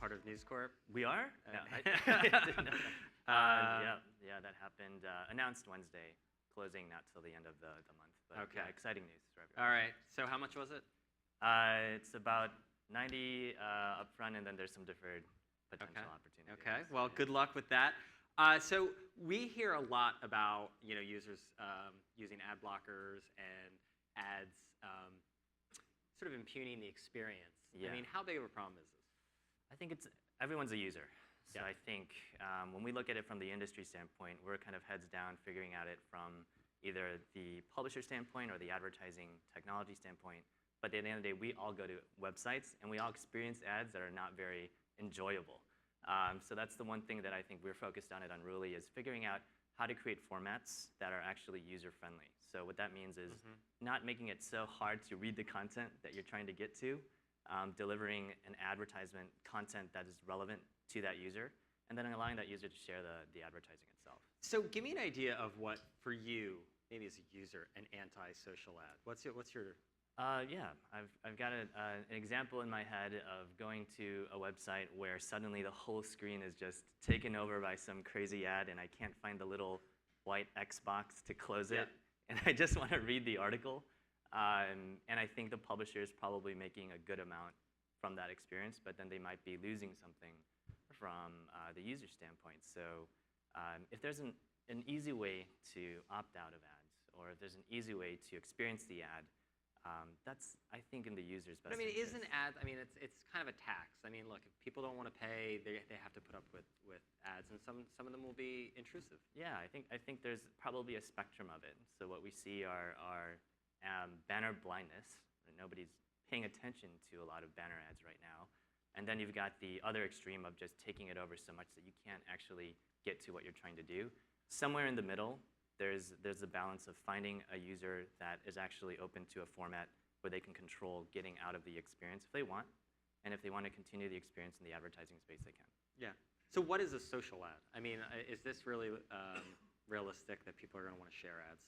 part of News Corp? We are? No, I didn't know that. Yeah, that happened. Announced Wednesday, closing not till the end of the month. But Okay. yeah, exciting news for everyone. All right. So how much was it? It's about 90 upfront, and then there's some deferred potential opportunities. Okay. Well, good luck with that. So we hear a lot about users using ad blockers and ads sort of impugning the experience. Yeah. I mean, how big of a problem is this? I think everyone's a user. So Yeah. I think when we look at it from the industry standpoint, we're kind of heads down figuring at it from either the publisher standpoint or the advertising technology standpoint. But at the end of the day, we all go to websites and we all experience ads that are not very enjoyable. So that's the one thing that I think we're focused on at Unruly is figuring out how to create formats that are actually user-friendly. So what that means is not making it so hard to read the content that you're trying to get to, delivering an advertisement content that is relevant to that user, and then allowing that user to share the advertising itself. So give me an idea of what, for you, maybe as a user, an anti-social ad. What's your Yeah, I've got an example in my head of going to a website where suddenly the whole screen is just taken over by some crazy ad and I can't find the little white X box to close it. And I just want to read the article. And I think the publisher is probably making a good amount from that experience, but then they might be losing something from the user standpoint. So if there's an easy way to opt out of ads, or if there's an easy way to experience the ad, that's, I think, in the user's best interest. interest. Isn't ads, it's kind of a tax. I mean, look, if people don't want to pay, they have to put up with ads, and some of them will be intrusive. Yeah, I think there's probably a spectrum of it. So what we see are banner blindness. Nobody's paying attention to a lot of banner ads right now. And then you've got the other extreme of just taking it over so much that you can't actually get to what you're trying to do. Somewhere in the middle, there's a balance of finding a user that is actually open to a format where they can control getting out of the experience if they want, and if they want to continue the experience in the advertising space, they can. Yeah. So what is a social ad? I mean, is this really realistic that people are going to want to share ads?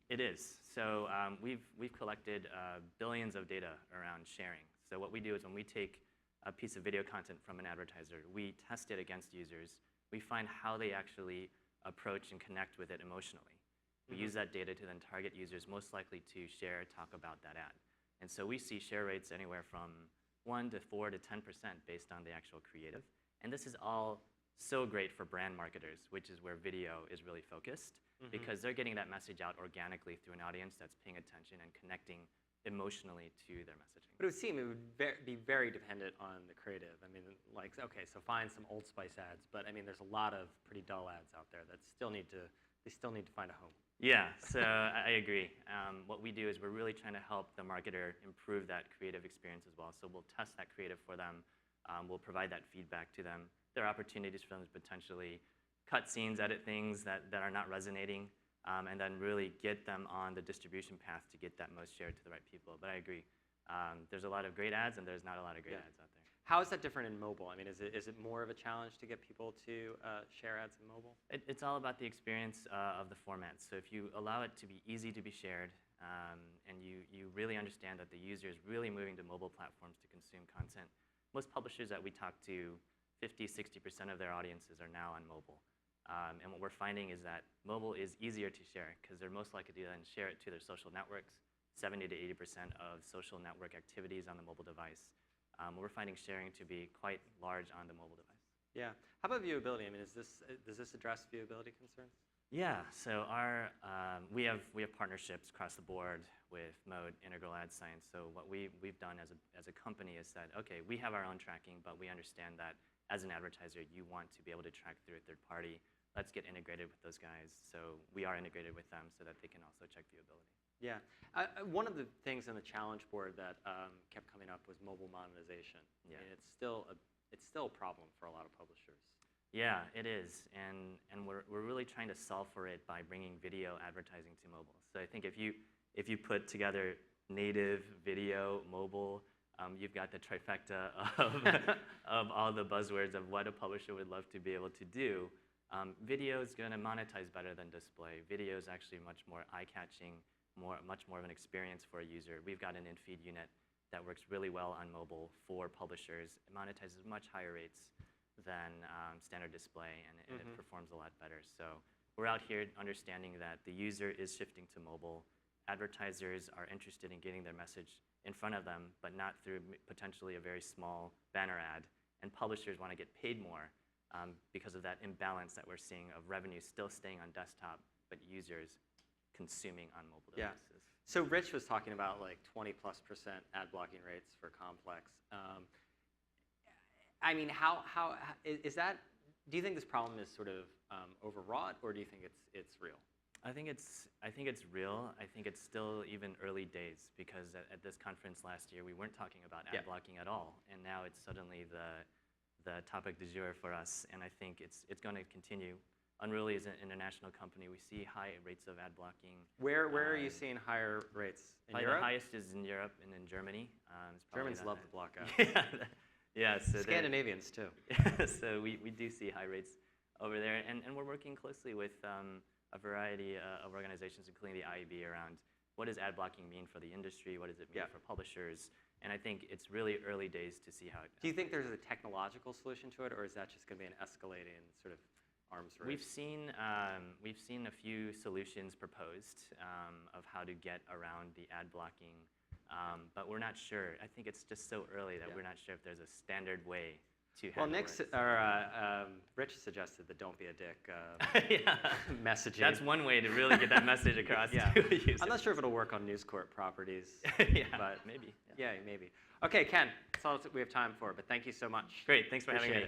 It is. So we've collected billions of data around sharing. So what we do is when we take a piece of video content from an advertiser, we test it against users. We find how they actually approach and connect with it emotionally. We use that data to then target users most likely to share, talk about that ad. And so we see share rates anywhere from 1 to 4 to 10% based on the actual creative. And this is all so great for brand marketers, which is where video is really focused, because they're getting that message out organically through an audience that's paying attention and connecting emotionally to their messaging. But it would seem it would be very dependent on the creative. I mean, like, okay, so find some Old Spice ads, but I mean, there's a lot of pretty dull ads out there that still need to find a home. Yeah, so I agree. What we do is we're really trying to help the marketer improve that creative experience as well. So we'll test that creative for them. We'll provide that feedback to them. There are opportunities for them to potentially cut scenes, edit things that are not resonating, and then really get them on the distribution path to get that most shared to the right people. But I agree. There's a lot of great ads, and there's not a lot of great ads out there. How is that different in mobile? I mean, is it more of a challenge to get people to share ads in mobile? It's all about the experience of the format. So if you allow it to be easy to be shared, and you really understand that the user is really moving to mobile platforms to consume content, most publishers that we talk to, 50, 60% of their audiences are now on mobile. And what we're finding is that mobile is easier to share because they're most likely to then share it to their social networks. 70 to 80% of social network activities on the mobile device. We're finding sharing to be quite large on the mobile device. Yeah. How about viewability? I mean, does this address viewability concerns? Yeah. So we have partnerships across the board with Mode, Integral Ad Science. So what we've done as a company is that, okay, we have our own tracking, but we understand that as an advertiser, you want to be able to track through a third party. Let's get integrated with those guys. So we are integrated with them so that they can also check viewability. Yeah. One of the things on the challenge board that kept coming up was mobile monetization. Yeah. I mean, it's still a problem for a lot of publishers. Yeah, it is, and we're really trying to solve for it by bringing video advertising to mobile. So I think if you put together native, video, mobile, you've got the trifecta of all the buzzwords of what a publisher would love to be able to do. Video is going to monetize better than display. Video is actually much more eye-catching, much more of an experience for a user. We've got an in-feed unit that works really well on mobile for publishers. It monetizes much higher rates than standard display, and it performs a lot better. So we're out here understanding that the user is shifting to mobile. Advertisers are interested in getting their message in front of them, but not through potentially a very small banner ad. And publishers want to get paid more because of that imbalance that we're seeing of revenue still staying on desktop, but users consuming on mobile devices. So Rich was talking about like 20+% ad blocking rates for complex. I mean, how is that? Do you think this problem is sort of overwrought, or do you think it's real? I think it's real. I think it's still even early days, because at this conference last year we weren't talking about ad blocking at all, and now it's suddenly the topic du jour for us. And I think it's going to continue. Unruly is an international company. We see high rates of ad blocking. Where are you seeing higher rates? In Europe? The highest is in Europe and in Germany. Germans love the block out. Yeah. So Scandinavians too. So we do see high rates over there, and we're working closely with a variety of organizations, including the IAB, around what does ad blocking mean for the industry, what does it mean for publishers, and I think it's really early days to see how it. Do you think there's a technological solution to it, or is that just going to be an escalating sort of arms race? We've seen a few solutions proposed of how to get around the ad blocking, but we're not sure. I think it's just so early that we're not sure if there's a standard way to handle Rich suggested the "Don't be a dick" messaging. That's one way to really get that message across to a user. I'm not sure if it'll work on News Corp properties, but maybe. Yeah, maybe. Okay, Ken, that's all we have time for, but thank you so much. Great, thanks for having me.